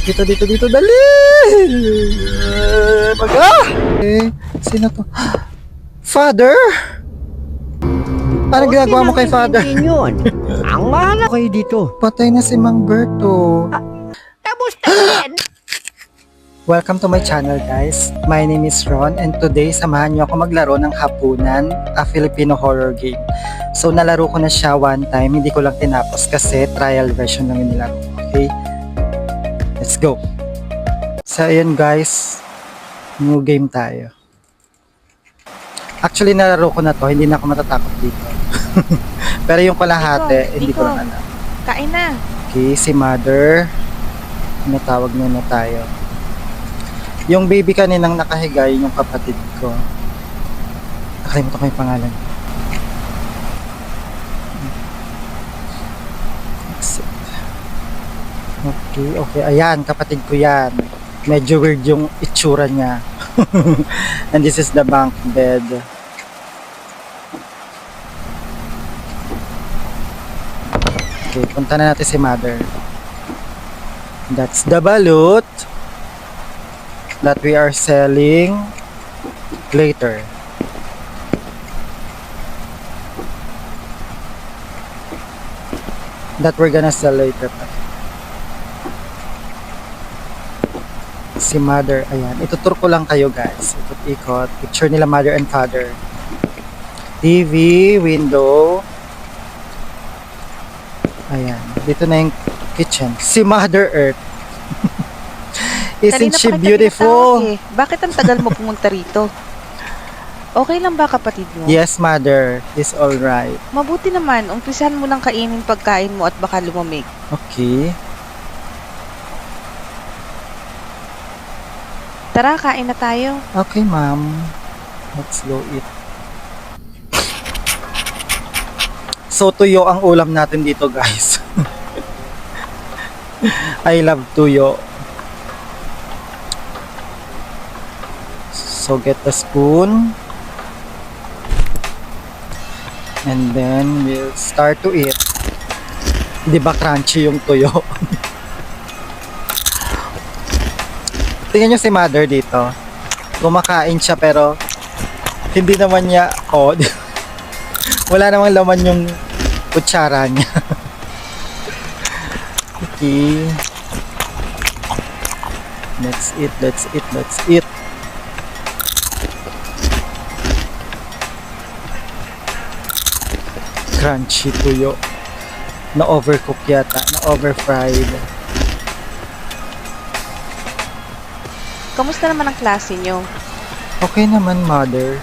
Dito, dali! Sino to? Father? Paano ginagawa mo kay Father? Yun. Ang mahal kayo dito. Patay na si Mang Berto. Kamusta yan? Welcome to my channel, guys. My name is Ron and today samahan niyo ako maglaro ng Hapunan, a Filipino horror game. So nalaro ko na siya one time, hindi ko lang tinapos kasi trial version lang yung nilaro. Okay? Let's go. So ayun guys, new game tayo. Actually nalaro ko na to, hindi na ako matatakot dito. Pero yung kalahati, hindi ko lang alam. Kain na. Okay, si Mother. Natawag na tayo. Yung baby kaninang nakahiga, yun yung kapatid ko. Nakalimutan ko yung pangalan. Exit. Okay. Ayan, kapatid ko yan. Medyo weird yung itsura niya. And this is the bunk bed. Okay, punta na natin si Mother. That's the balut that we are selling later. That we're gonna sell later pa. Si Mother, ayan. Itutur ko lang kayo guys. Ikot. Picture nila Mother and Father. TV, window. Ayan. Dito na yung kitchen. Si Mother Earth. Isn't she beautiful? Bakit ang tagal mo pumunta rito? Okay lang ba kapatid mo? Yes, Mother. It's alright. Mabuti naman, umpisahan mo lang kainin pagkain mo at baka lumamig. Okay. Tara, kain na tayo. Okay, ma'am. Let's go eat. So, tuyo ang ulam natin dito, guys. I love tuyo. So, get a spoon. And then, we'll start to eat. Di ba crunchy yung tuyo? Tingnan nyo si Mother dito. Kumakain siya pero hindi naman niya, wala namang laman yung kutsara niya. Okay. Let's eat. Crunchy tuyo. Na-overcook yata. Na-overfried. Kamusta naman ang klase nyo? Okay naman, Mother.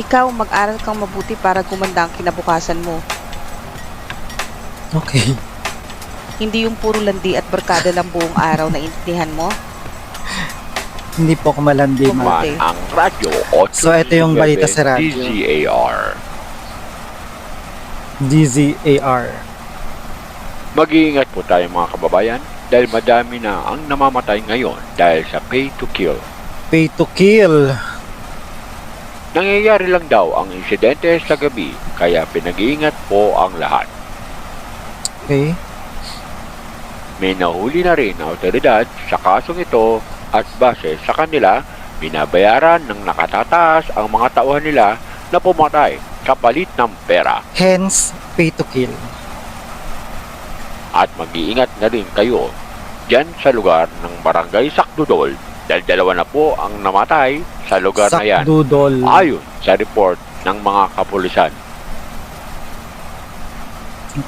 Ikaw, mag-aral kang mabuti para gumanda ang kinabukasan mo. Okay. Hindi yung puro landi at barkada lang buong araw na intindihan mo. Hindi po ako malandi, Mother. Mabuti. Ang radyo So, ito yung balita sa radyo. DZAR. Mag-iingat po tayo mga kababayan dahil madami na ang namamatay ngayon dahil sa pay to kill. Pay to kill. Nangyayari lang daw ang insidente sa gabi kaya pinag-iingat po ang lahat. Okay. May nahuli na rin na otoridad sa kasong ito at base sa kanila, binabayaran ng nakatataas ang mga tauhan nila na pumatay kapalit ng pera. Hence, pay to kill. At mag-iingat na rin kayo dyan sa lugar ng Barangay Sakdudol dahil dalawa na po ang namatay sa lugar na yan. Sakdudol. Ayon sa report ng mga kapulisan.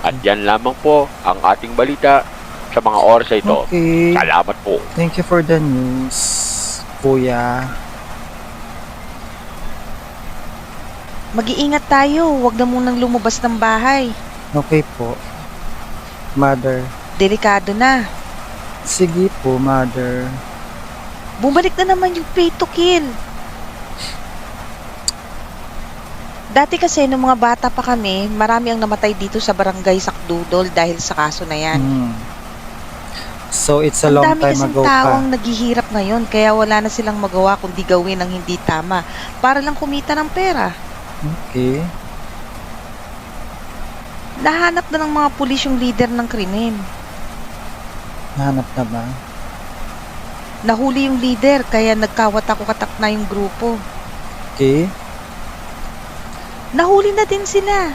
At yan lamang po ang ating balita sa mga oras na ito. Okay. Salamat po. Thank you for the news, Kuya. Mag-iingat tayo, huwag na munang lumabas ng bahay. Okay po. Mother. Delikado na. Sige po, Mother. Bumalik na naman yung pay to kill. Dati kasi nung mga bata pa kami, marami ang namatay dito sa Barangay Sakdudol dahil sa kaso na yan. So, it's a Ang long dami time kasing ago tao pa. ang naghihirap ngayon kaya wala na silang magawa kundi gawin ang hindi tama para lang kumita ng pera. Okay. Nahanap na ng mga pulis yung leader ng krimen. Nahanap na ba? Nahuli yung leader, kaya nagkawatak-watak na yung grupo. Okay. Nahuli na din sila.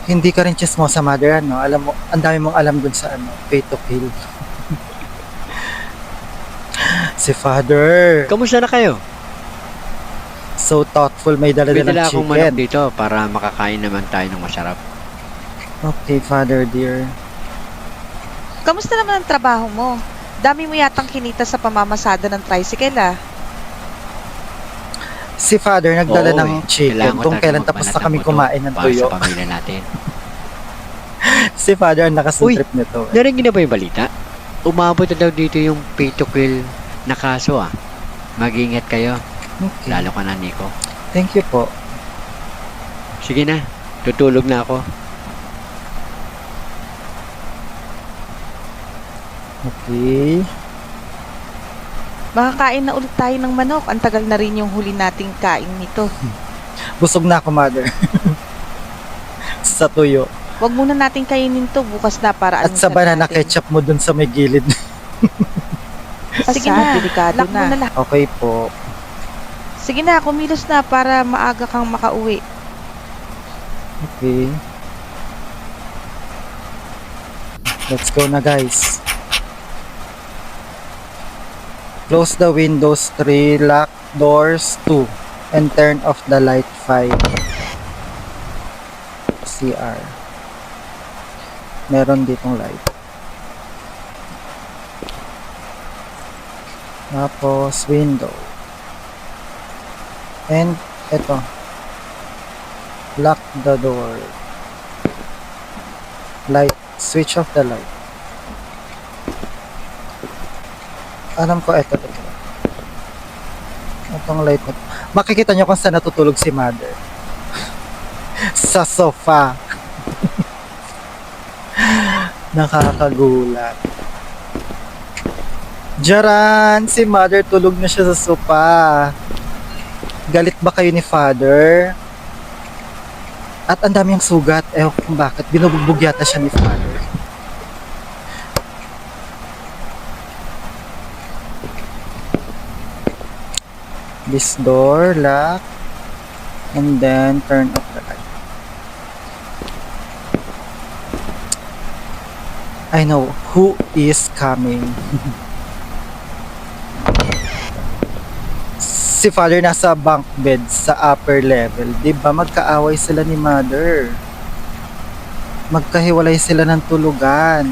Hindi ka rin chismosa, mother, ano? Alam mo, ang dami mong alam dun sa ano, pay to kill. Si father. Kamusta na kayo? So thoughtful, may May dala-dalang dala akong manok chicken. dito para makakain naman tayo ng masarap. Okay, father dear. Kamusta naman ang trabaho mo? Dami mo yatang kinita sa pamamasada ng tricycle Si father nagdala Oo, ng chicken kailangan ko kung talaga kailan tapos magbanat na ng kami buto kumain ng para tuyo. sa pamilya natin. Si father ang nakasuntrip nito. Narinig niyo ba yung balita? Umabot na daw dito yung pay to kill na kaso Mag-ingat kayo, Okay. lalo ka na Nico. Thank you po. Sige na, tutulog na ako. Okay. Makakain na ulit tayo ng manok. Ang tagal na rin yung huli nating kain nito. Busog na ako, mother. Sa tuyo. Huwag muna natin kainin to bukas na para At sa almusal banana natin. ketchup mo dun sa may gilid. Sige na, delikado Lock na. mo na lang. Okay po. Sige na, kumilos na para maaga kang makauwi. Okay. Let's go na, guys. Close the windows 3, lock doors 2, and turn off the light 5. CR. Meron ditong light. Tapos window. And eto. Lock the door. Light. Switch off the light. Alam ko, eto. Itong light na. Makikita nyo kung saan natutulog si mother. Sa sofa. Nakakagulat. Jaran! Si mother tulog na siya sa sofa. Galit ba kayo ni father? At ang daming sugat. Ewan ko kung bakit. Binubugbog yata siya ni father. This door, lock, and then turn off the light. I know who is coming. Si father nasa bunk bed sa upper level. Diba magkaaway sila ni mother? Magkahiwalay sila ng tulugan.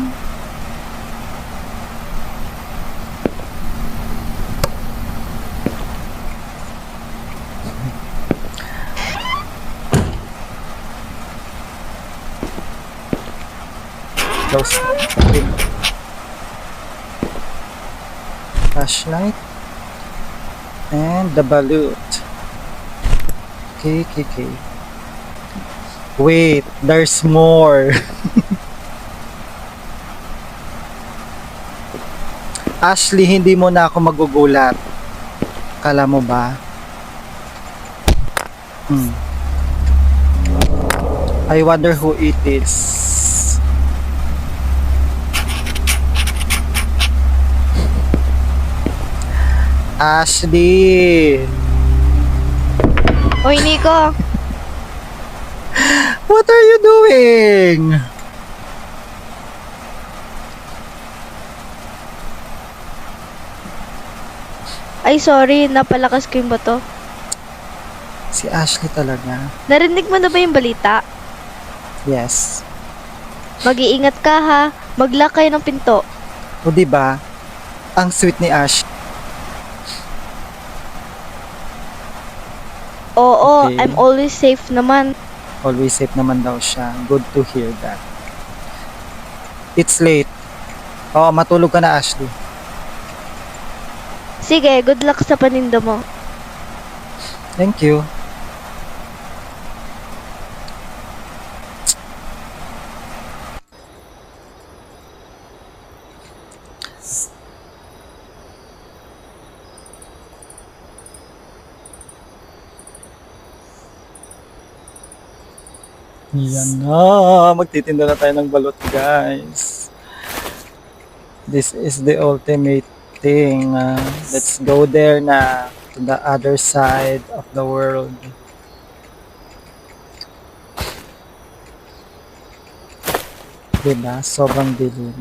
Close. Flashlight. And the balut. Okay. Wait, there's more. Ashley, hindi mo na ako magugulat. Kala mo ba? I wonder who it is. Ashley! Hoy, Nico! What are you doing? Ay, sorry, napalakas ko yung bato. Si Ashley talaga. Narinig mo na ba yung balita? Yes. Mag-iingat ka ha. Mag-lock kayo ng pinto. O diba? Ang sweet ni Ash. Oo, Okay. I'm always safe naman. Always safe naman daw siya. Good to hear that. It's late. Oh, matulog ka na, Ashley. Sige, good luck sa paninda mo. Thank you. Yan na. Magtitinda na tayo ng balot, guys. This is the ultimate thing. Let's go there na. To the other side of the world. Diba? Sobrang dilim.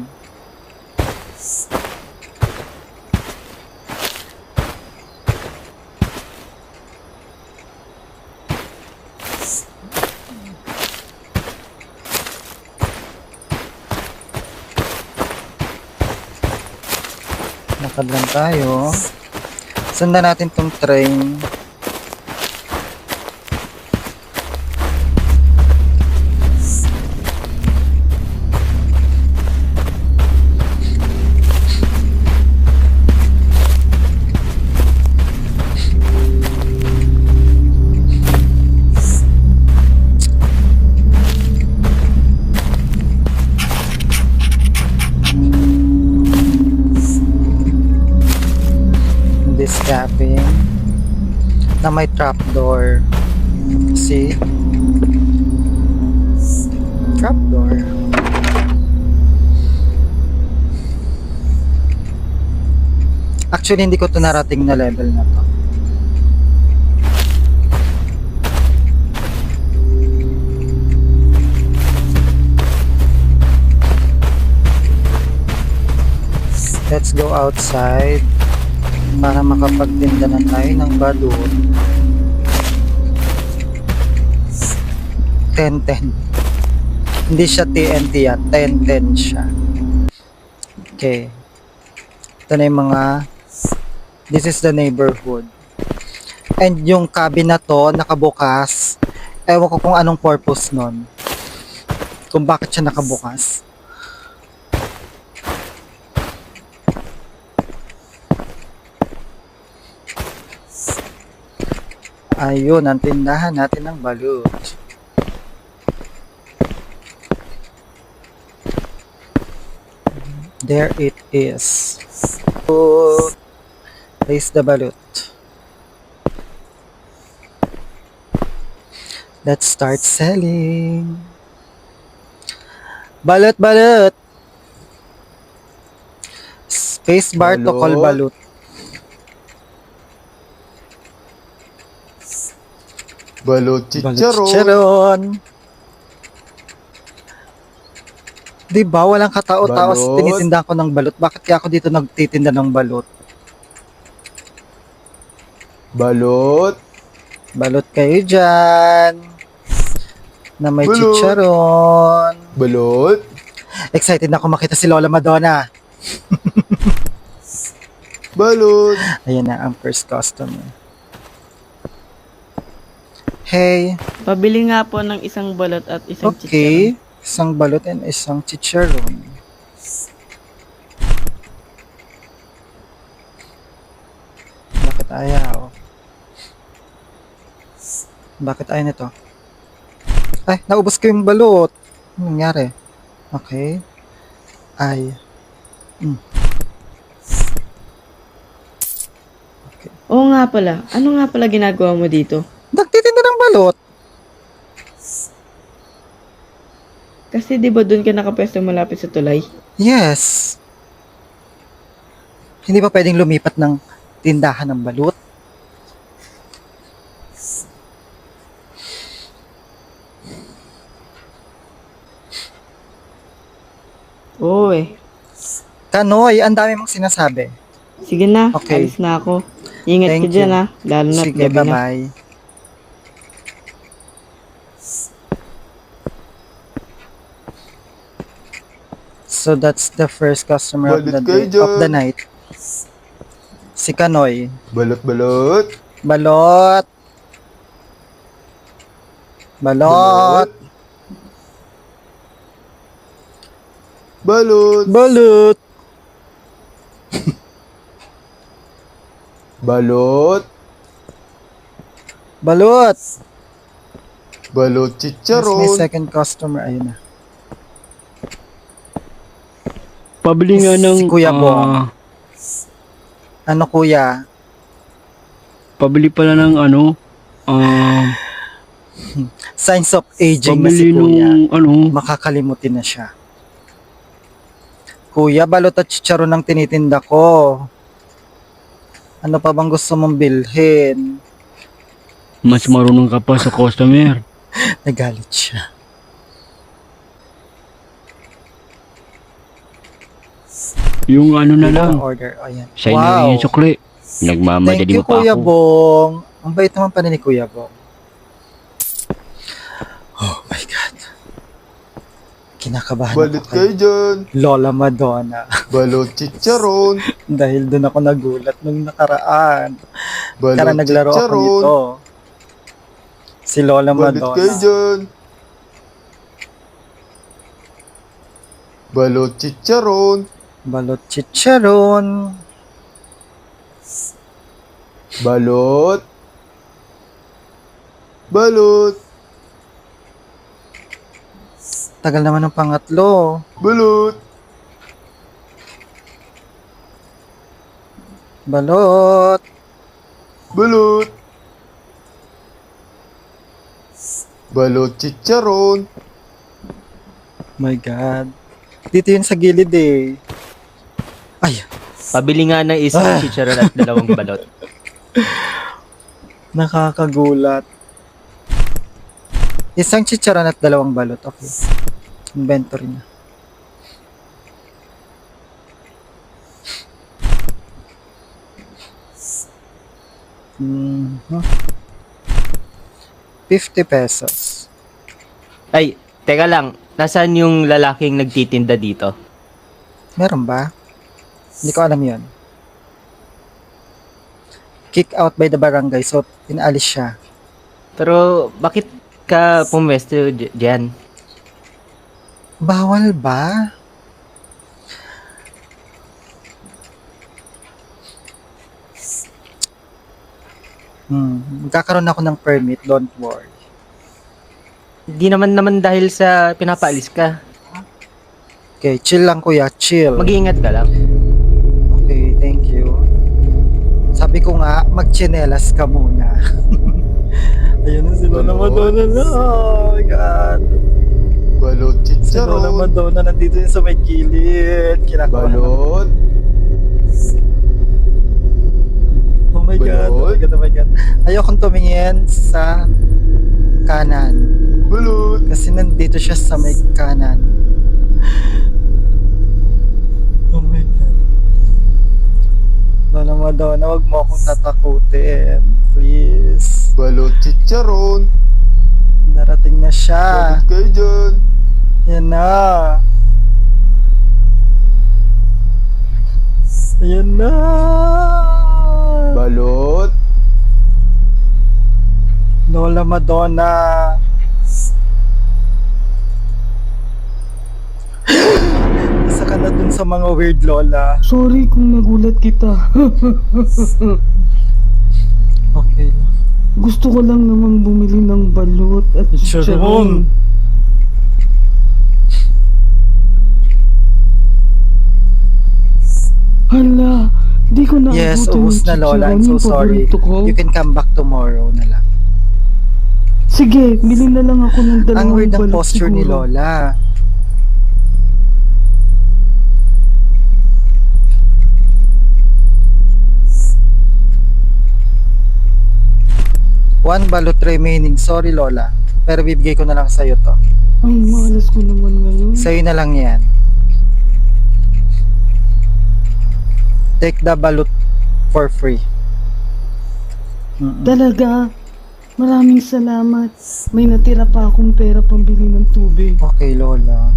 Lakad lang tayo. Sundan natin tong train. This cafe na may trapdoor. See? Trapdoor. Actually, hindi ko to narating na level na to. Let's go outside para makapagtinda na tayo ng balon. 10-10. Hindi siya TNT yan. 10-10 siya. Okay. Ito na yung mga... This is the neighborhood. And yung cabin na to, nakabukas. Ewan ko kung anong purpose nun. Kung bakit siya nakabukas. Ayun, ang tindahan natin ng balut. There it is. So, place the balut. Let's start selling. Balut, balut. Space bar to call balut. Balot chicharon. Chicharon. Diba, walang katao-tao Balot. tinitinda ko ng balot. Bakit kaya ako dito nagtitinda ng balot? Balot. Balot kayo dyan. Na may Balot. chicharon. Balot. Excited na ako makita si Lola Madonna. Balot. Ayan na ang first customer. Hey, Pabili nga po ng isang balot at isang chicharon. okay. Isang balot and isang chicharon. Bakit ayaw? Bakit ayaw nito? Ay, naubos ko yung balot. Anong nangyari? Okay. Ay. Oo nga pala. Ano nga pala ginagawa mo dito? Nagtitinda ng balot. Kasi di ba doon ka nakapwesto malapit sa tulay? Yes. Hindi ba pwedeng lumipat ng tindahan ng balot? Oo eh. Kanoy, ang dami mong sinasabi. Sige na, Okay. alis na ako. Ingat Thank ka dyan you. ha. Lalo na Sige, gabi na. bye-bye. So that's the first customer of Balot the kayo day, of the dyan. night. Si Kanoy. Balot balot. Balot. Balot. Balot. Balot. Balot. Balot. Balot That's my chicharon. second customer. Ayun na. Pabili nga Si ng... Kuya Bong. Ano kuya? Pabili pala ng ano... Signs of aging na si pabili kuya. nung ano... Makakalimutin na siya. Kuya, balot at chicharon ang tinitinda ko. Ano pa bang gusto mong bilhin? Mas marunong ka pa sa customer. Nagalit siya. Yung ano na lang. Order. Ayan. Sa'yo na rin yung sukli. Thank Nagmamadali you, mo pa Kuya ako. Bong. Ang bait naman pala ni Kuya Bong. Oh my God. Kinakabahan Balot ako kayo dyan. Lola Madonna. Balot chicharon. Dahil doon ako nagulat nung nakaraan. Balot Kaya naglaro ako chicharon. nito. Si Lola Balot kayo Madonna. dyan. Balot chicharon. Balot chicharon. Balot. Balot. Tagal naman ng pangatlo. Balot. Balot. Balot. Balot chicharon. My God. Dito yun sa gilid eh. Ay, Pabili nga ng isang chicharon at 2 balot. nakakagulat. Isang chicharon at 2 balot. Okay. Inventory na. Mhm. 50 pesos. Ay, teka lang. Nasaan yung lalaking nagtitinda dito? Meron ba? Hindi ko alam yun. Kick out by the barangay, so inalis siya. Pero bakit ka pumwesto dyan? Bawal ba? Magkakaroon ako ng permit, don't worry. Di naman dahil sa pinapaalis ka. Okay, chill lang kuya, chill. Mag-iingat ka lang. Okay, thank you. Sabi ko nga, magchinelas ka muna. Ayun na si Lola Madonna na. Oh my God. Balot Si Lola chicharon. Madonna nandito yun sa may gilid. Kinakabahan ako. Balot. Oh my God, oh my God, oh my God. Ayokong tumingin sa kanan. Balot. Kasi nandito siya sa may kanan. Oh my God. Lola Madonna, wag mo akong tatakutin. Please. Balot chicharon. Narating na siya. Balot kayo dyan. Yan na. Ayan na. Balot. Lola Madonna. Isa ka na dun sa mga weird lola. Sorry kung nagulat kita. Okay lang. Gusto ko lang namang bumili ng balot at Chicharon. chicharon. Hala, di ko na Yes, abutan ubus yung na lola. I'm chicharon, so yung sorry. paborito ko. You can come back tomorrow na lang. Sige, bili na lang ako ng 2 Ang weird ng balot posture ni siguro. lola. One balot remaining. Sorry lola. Pero bibigay ko na lang sa'yo to. Ang malas ko naman ngayon. Sa'yo na lang yan. Take the balut for free. Talaga, maraming salamat. May natira pa akong pera pambili ng tubig. Okay, Lola.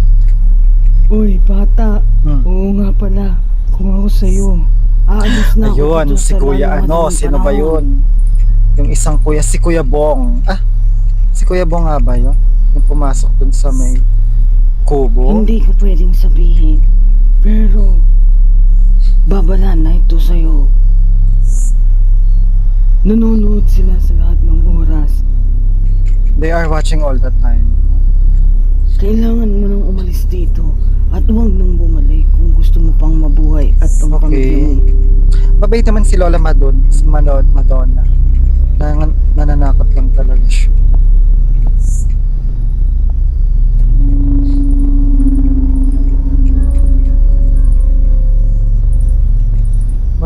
Uy, bata. Hmm. Oo nga pala. Kung ako sa'yo, aalis na ako Ayun, dito si sa Kuya lalo madaling sino ba panahon. yun? Yung isang kuya, si Kuya Bong. Ah, si Kuya Bong nga ba yun? Yung pumasok dun sa may kubo? Hindi ko pwedeng sabihin. Pero, babala na ito sa'yo. Nanonood sila sa lahat ng oras. They are watching all the time. Kailangan mo nang umalis dito at huwag nang bumalik kung gusto mo pang mabuhay at ang Okay. pamilya mo. Mabait naman si Lola Madonna. Nananakot lang talaga siya.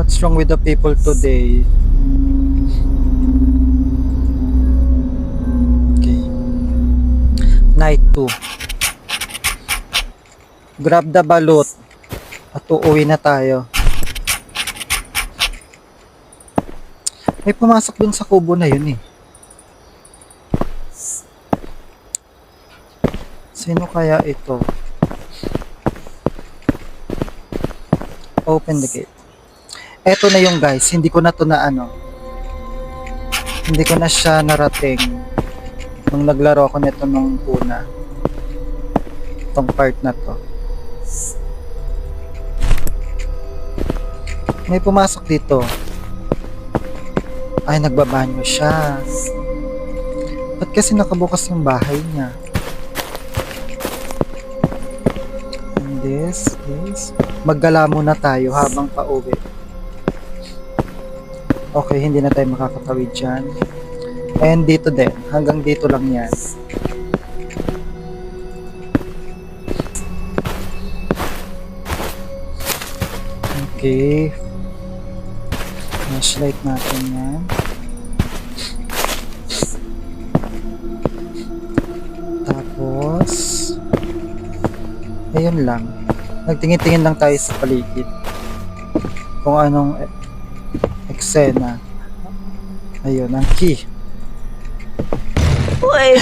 What's wrong with the people today? Okay. Night 2. Grab the balut. At uuwi na tayo. May pumasok dun sa kubo na yun eh. Sino kaya ito? Open the gate. Eto na yung guys, hindi ko na to na ano. Hindi ko na siya narating nung naglaro ako nito nung una. Itong part na to. May pumasok dito. Ay, nagbabanyo siya. Ba't kasi nakabukas yung bahay niya? And this. Maggala muna tayo habang pauwi. Okay, hindi na tayo makakatawid dyan. And dito din. Hanggang dito lang yan. Okay. Flashlight natin yan. Tapos, ayun lang. Nagtingin-tingin lang tayo sa paligid. Kung anong eksena. Ayun, ang key. Uy,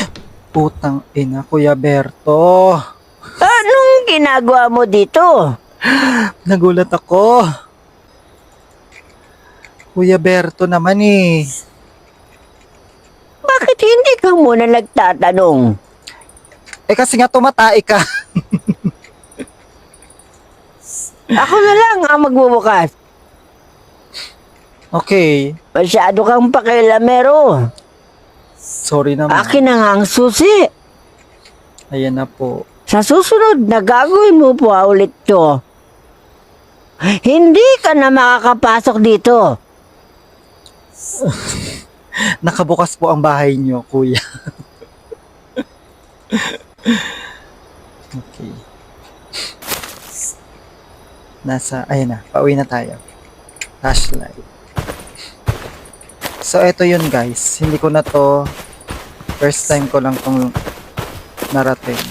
Putang ina, Kuya Berto. anong ginagawa mo dito? Nagulat ako. Kuya Berto naman eh. Bakit hindi ka muna nagtatanong? Eh kasi nga tumatay ka. Ako na lang ang magbubukas. Okay. Masyado kang pakialamero. Sorry naman. Akin na nga ang susi. Ayan na po. Sa susunod na gagawin mo po ulit to. Hindi ka na makakapasok dito. Nakabukas po ang bahay nyo, kuya. Okay. Ayan na, pauwi na tayo. Flashlight. So, eto yun guys. Hindi ko na to, first time ko lang tong narating.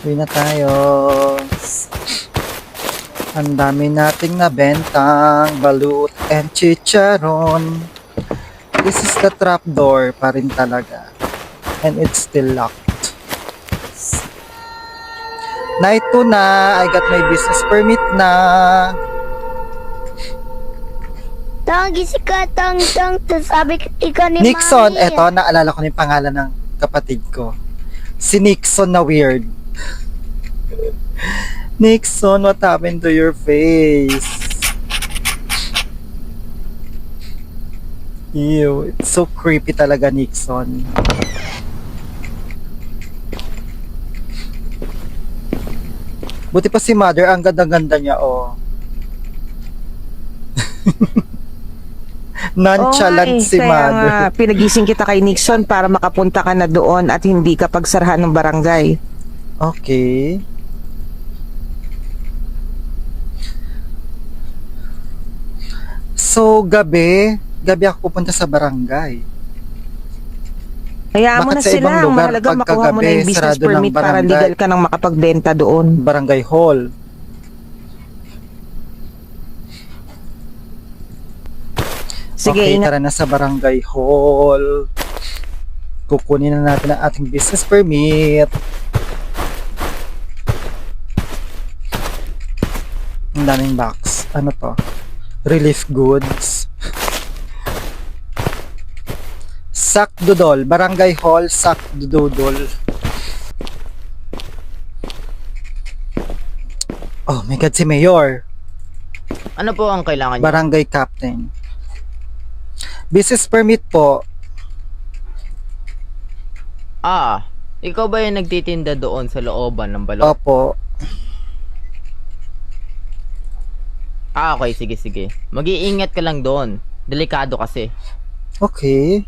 Uwi na tayo. Ang dami nating nabentang balut and chicharon. This is the trapdoor pa rin talaga. And it's still locked. Night 2 na. I got my business permit na. Tangi si Katang sabi ikaw ni Nixon. Mami. Eto, naalala ko na yung pangalan ng kapatid ko. Si Nixon na weird. Nixon, what happened to your face? Ew, it's so creepy talaga, Nixon. Buti pa si Mother, ang ganda-ganda niya, oh. Nonchalant si Kaya Mother. nga, pinagising kita kay Nixon para makapunta ka na doon at hindi ka pagsarahan ng barangay. Okay. So, gabi ako pupunta sa barangay. Kaya mo Bakit na sa ibang sila, ang lugar, mahalaga makuha mo na pagkagabi, yung business sarado ng permit para barangay? legal ka nang makapagbenta doon. Barangay Hall. Sige, Okay, ingat. tara na sa Barangay Hall. Kukunin na natin ang ating business permit. Ang daming box. Ano to? Relief goods. Sakdudol. Barangay Hall, Sakdudol. Oh my God, si Mayor. Ano po ang kailangan niyo? Barangay Captain. Business permit po. Ikaw ba yung nagtitinda doon sa looban ng balot? Opo. Okay, sige. Mag-iingat ka lang doon. Delikado kasi. Okay.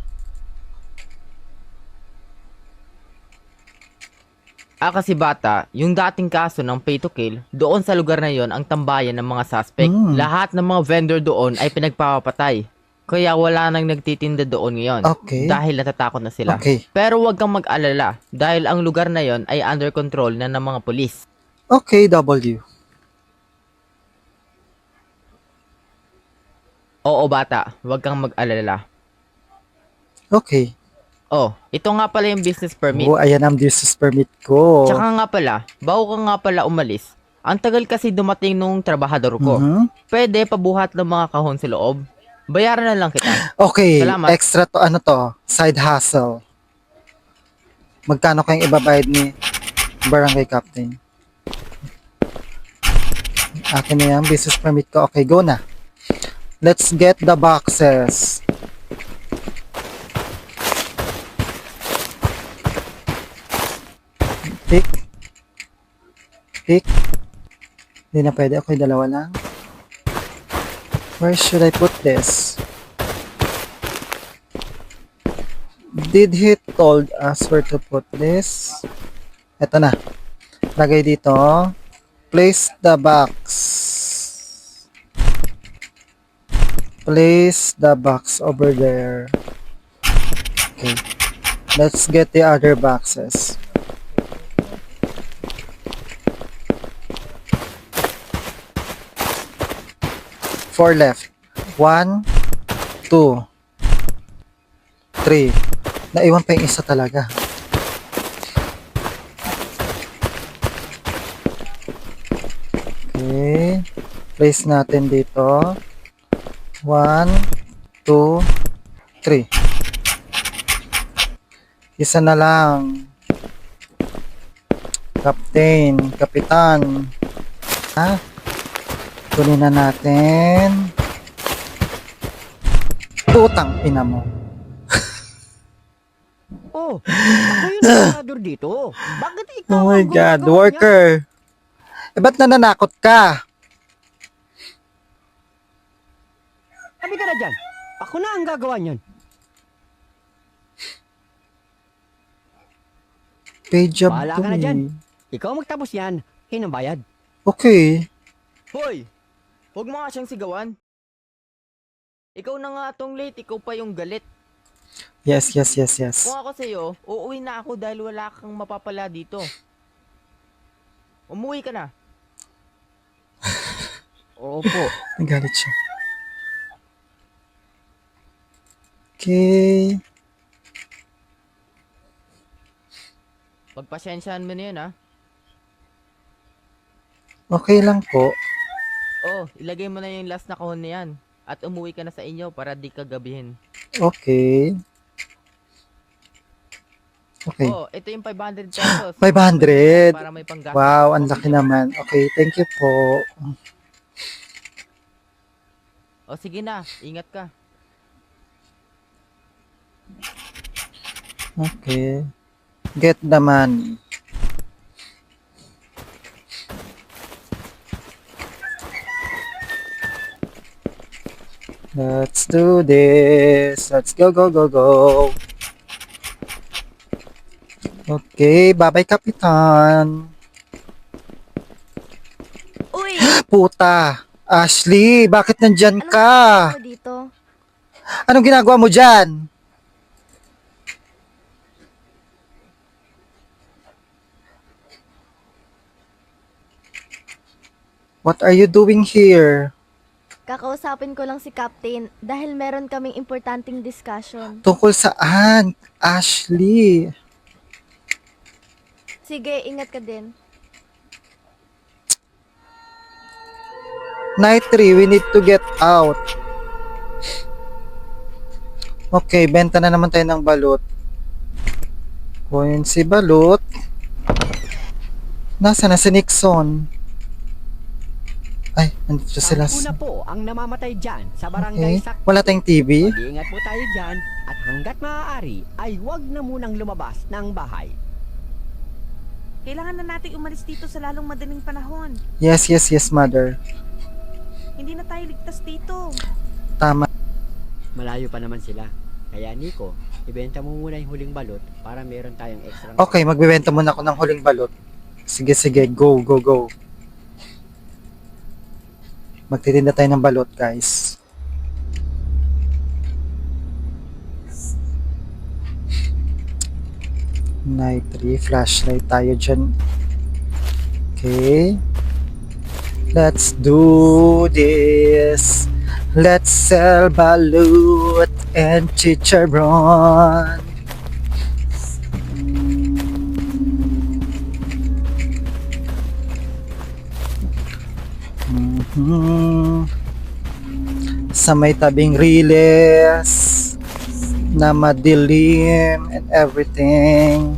Kasi bata, yung dating kaso ng pay to kill, doon sa lugar na yon ang tambayan ng mga suspect. Lahat ng mga vendor doon ay pinagpapatay. Kaya wala nang nagtitinda doon ngayon. Okay. Dahil natatakot na sila. Okay. Pero huwag kang mag-alala dahil ang lugar na yon ay under control na ng mga pulis. Okay, W. Oo bata, huwag kang mag-alala. Okay. Oh, ito nga pala yung business permit. Oh, ayan ang business permit ko. Tsaka nga pala, bago ka nga pala umalis, ang tagal kasi dumating nung trabahador ko. Pwede pabuhat ng mga kahon sa loob. Bayaran na lang kita. Okay, Salamat. extra to ano to? Side hustle. Magkano kayong ibabayad ni barangay captain? Akin na yan, business permit ko. Okay, go na. Let's get the boxes. Pick. Pick. Hindi na pwede. Okay, dalawa lang. Where should I put this? Did he told us where to put this? Eto na. Lagay dito. Place the box. Place the box over there. Okay. Let's get the other boxes. Four left. 1, 2, 3. Naiwan pa yung isa talaga. Okay. Place natin dito. 1, 2, 3. Isa na lang. Captain, kapitan. Ha? Kunin na natin. Utang ina mo. Oh, ako yung trabahador dito. Bakit ikaw Oh my ang God, gumagawa worker. Eh, ba't nananakot ka? niyan? Sabi ka na dyan. Ako na ang gagawa niyan. Pay job Bahala to ka na dyan. me. Ikaw magtapos yan. Hinambayad. Okay. Hoy! Huwag mo nga siyang sigawan. Ikaw na nga tong late, ikaw pa yung galit. Yes. Kung ako sa'yo, uuwi na ako dahil wala kang mapapala dito. Umuwi ka na. Opo. Nagalit siya. Okay. Pagpasensyaan mo na yun, ha? Okay lang po. Oh, ilagay mo na yung last na kahon na yan. At umuwi ka na sa inyo para di ka gabihin. Okay. Okay. Oh, ito yung 500 pesos. 500? Para may panggastos. Wow, ang laki naman. Okay, thank you po. O sige na, ingat ka. Okay. Get the money. Let's do this. Let's go. Okay, bye-bye, Kapitan. Uy! Puta! Ashley, bakit nandyan Anong ka? ginagawa mo dito? Anong ginagawa mo dyan? What are you doing here? Kakausapin ko lang si Captain dahil meron kaming importanteng discussion. Tungkol saan? Ashley. Sige, ingat ka din. Night 3, we need to get out. Okay, benta na naman tayo ng balut. Kunin si balut. Nasaan na si Nixon? Ay, nandito sila. Una po ang namamatay dyan sa Okay. barangay Sakto. Wala tayong TV? Mag-iingat po tayo dyan at hanggat maaari ay huwag na munang lumabas ng bahay. Kailangan na natin umalis dito sa lalong madaling panahon. Yes, mother. Hindi na tayo ligtas dito. Tama. Malayo pa naman sila. Kaya Nico, ibenta mo muna yung huling balot para meron tayong extra. Okay, magbebenta muna ako ng huling balot. Sige, sige. Go, go, go. Magtitinda tayo ng balot, guys. Night 3, flashlight tayo dyan. Okay. Let's do this. Let's sell balut and chicharon. Sa may tabing riles na madilim and everything.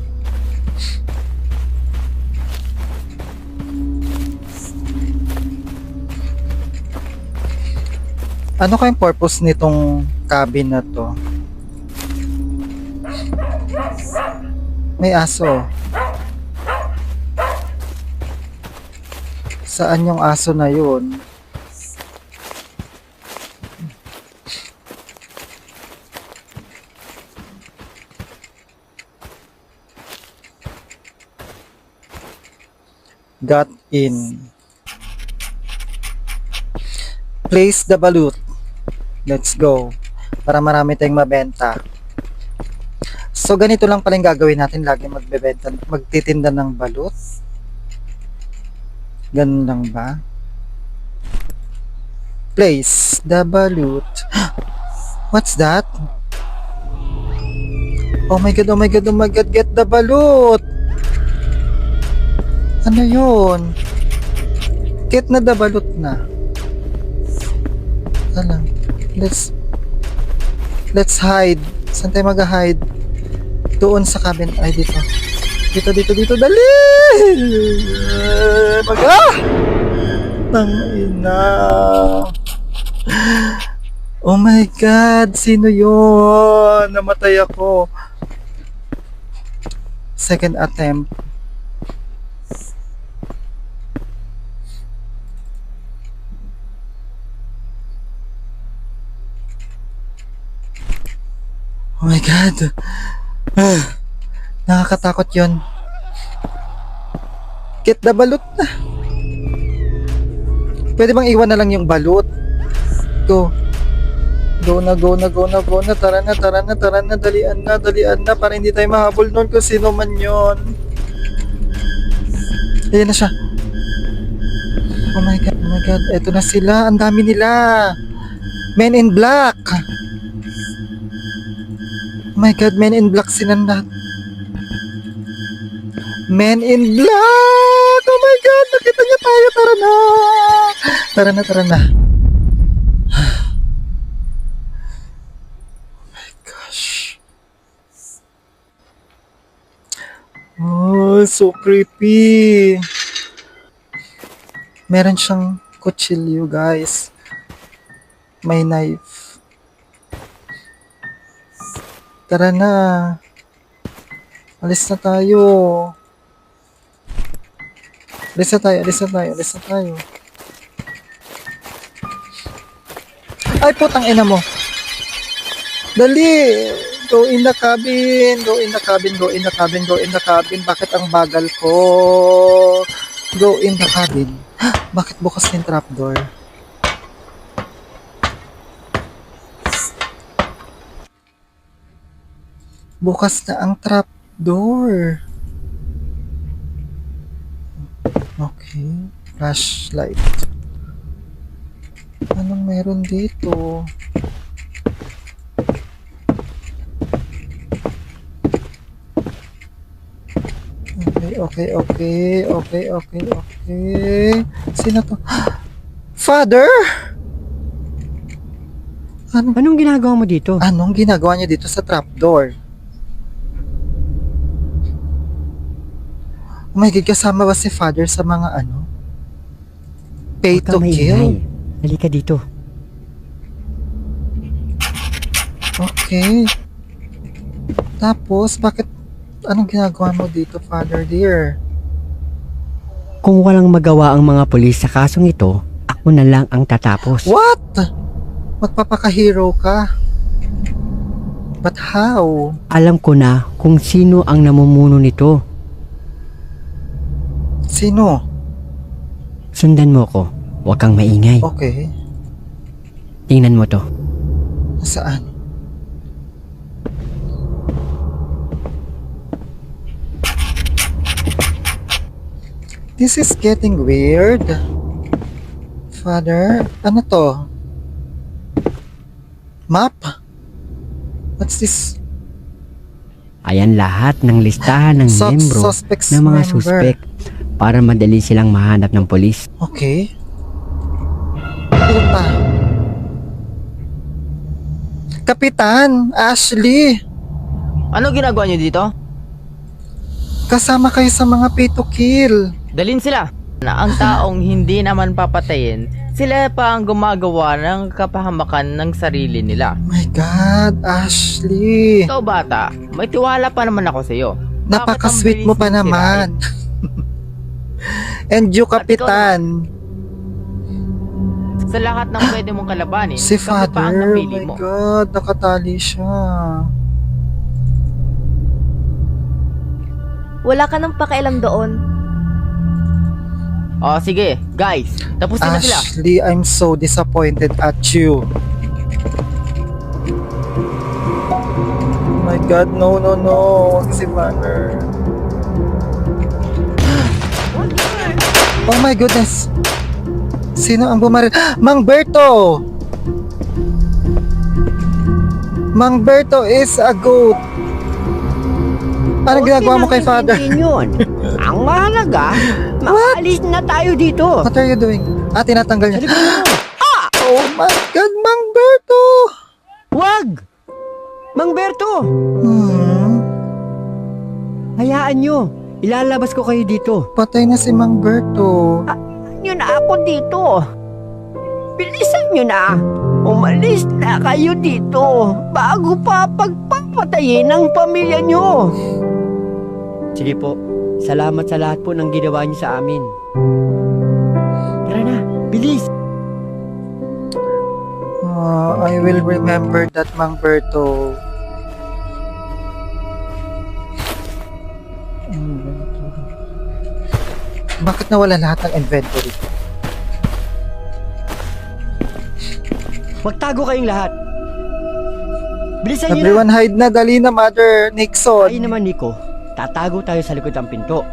Ano kayang purpose nitong cabin na to? May aso. Saan yung aso na yun? Got in. Place the balut. Let's go. Para marami tayong mabenta. So, ganito lang pala yung gagawin natin. Lagi magtitinda ng balut. Ganun lang ba? Place the balut. What's that? Oh my god, oh my god, oh my god, get the balut! Ano yun? Get na the balut na. Alam. Let's hide. Saan tayo mag-hide? Doon sa cabin. Ay, dito. Dito. Dali! Tangina. Oh my God. Sino yun? Namatay ako. Second attempt. Oh my God. Nakakatakot yun. Get the balut na. Pwede bang iwan na lang yung balut? Go. Go na. Tara na. Dalian na. Para hindi tayo mahabol nun kung sino man yun. Ayan na siya. Oh my God. Eto na sila. Ang dami nila. Men in black. Oh my God, Men in Black silang lahat. Men in Black! Oh my God, nakita niya tayo. Tara na. Oh my gosh. Oh, so creepy. Meron siyang kutsilyo, guys. May knife. Tara na. Alis na tayo. Ay, putang ina mo. Dali. Go in the cabin. Bakit ang bagal ko? Go in the cabin. Bakit bukas yung trapdoor? Bukas na ang trapdoor. Okay. Flashlight. Anong meron dito? Okay. Sino to? Father? Anong ginagawa mo dito? Anong ginagawa niya dito sa trapdoor? Oh my God, kasama ba si Father sa mga pay to kill? Halika dito. Okay. Tapos, anong ginagawa mo dito, Father dear? Kung walang magawa ang mga pulis sa kasong ito, ako na lang ang tatapos. What? Magpapaka-hero ka? But how? Alam ko na kung sino ang namumuno nito. Sino? Sundan mo ko. Huwag kang maingay. Okay. Tingnan mo to. Saan? This is getting weird. Father, ano to? Map? What's this? Ayan lahat ng listahan ng membro Suspects ng mga member. suspect para madali silang mahanap ng polis. Okay. Puta. Kapitan, Ashley, Ano ginagawa niyo dito? kasama kayo sa mga pay to kill. Dalin sila. Na ang taong hindi naman papatayin, sila pa ang gumagawa ng kapahamakan ng sarili nila. My God, Ashley. Ikaw bata, may tiwala pa naman ako sa iyo. Napaka-sweet mo pa naman. And you, Kapitan. Sa lahat ng pwede mong kalabanin, Si kami pa ang Father, napili my mo. God, nakatali siya. Wala ka nang pakialam doon. O sige, guys, tapusin na sila. Ashley, I'm so disappointed at you. My God, no, no, no. Huwag si Father. Oh my goodness. Sino ang bumaril? Mang Berto! Mang Berto is a goat. Anong ginagawa mo kay Father? Yun. Ang mahalaga, maalis na tayo dito. What are you doing? Tinatanggal niya. Oh my God, Mang Berto! Wag! Mang Berto! Hayaan nyo. Ilalabas ko kayo dito. Patay na si Mang Berto. Nyo na ako dito. Bilisan nyo na. Umalis na kayo dito bago pa pagpapatayin ang pamilya nyo. Sige po. Salamat sa lahat po ng ginawa nyo sa amin. Tara na, bilis. I will remember that, Mang Berto. Bakit nawala lahat ng inventory? Magtago kayong lahat. Bilisan nyo na. Everyone hide na, dali na, Mother Nixon. Ay naman, Nico. Tatago tayo sa likod ng pinto.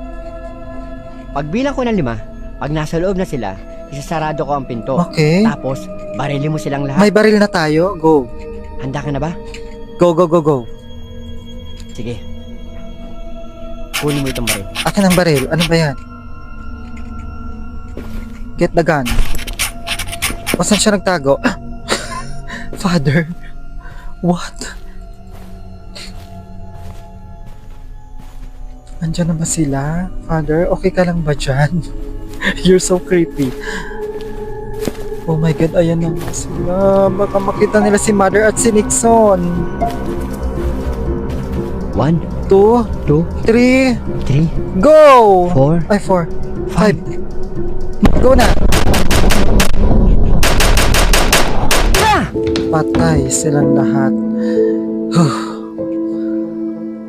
Pagbilang ko ng 5, pag nasa loob na sila, isasarado ko ang pinto. Okay. Tapos, barili mo silang lahat. May baril na tayo. Go. Handa ka na ba? Go, go, go, go. Sige. Kunin mo itong baril. Akin ang baril. Ano ba yan? Get the gun. O, saan siya nagtago? Father. What? Andiyan na ba sila? Father, okay ka lang ba dyan? You're so creepy. Oh my God, ayan na nga sila. Baka makita nila si Mother at si Nixon. 1, 2, 2, 3, 3, go! 4, Ay, 4, 5. Go na! Patay silang lahat.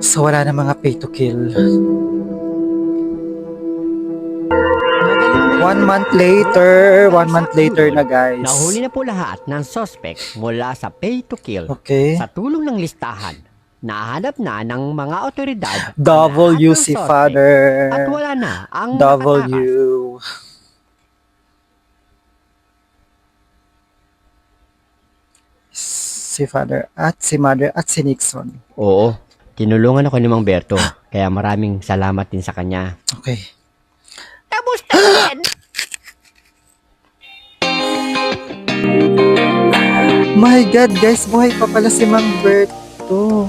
So wala na mga pay to kill. 1 month later. 1 month later na, guys. Nahuli na po lahat ng suspect mula sa pay to kill. Okay. Sa tulong ng listahan, nahanap na ng mga otoridad W si Father. at wala na ang nakatakas. W. Si Father at si Mother at si Nixon. Oo, tinulungan ako ni Mang Berto, kaya maraming salamat din sa kanya. Okay. Tapos na yan! My God, guys, buhay pa pala si Mang Berto.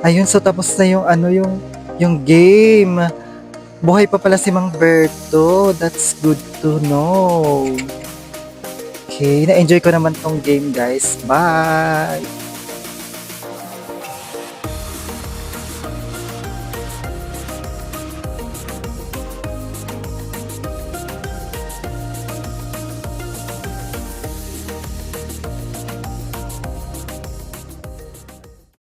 Ayun, so tapos na yung yung game. Buhay pa pala si Mang Berto. That's good to know. Okay, na-enjoy ko naman tong game, guys. Bye!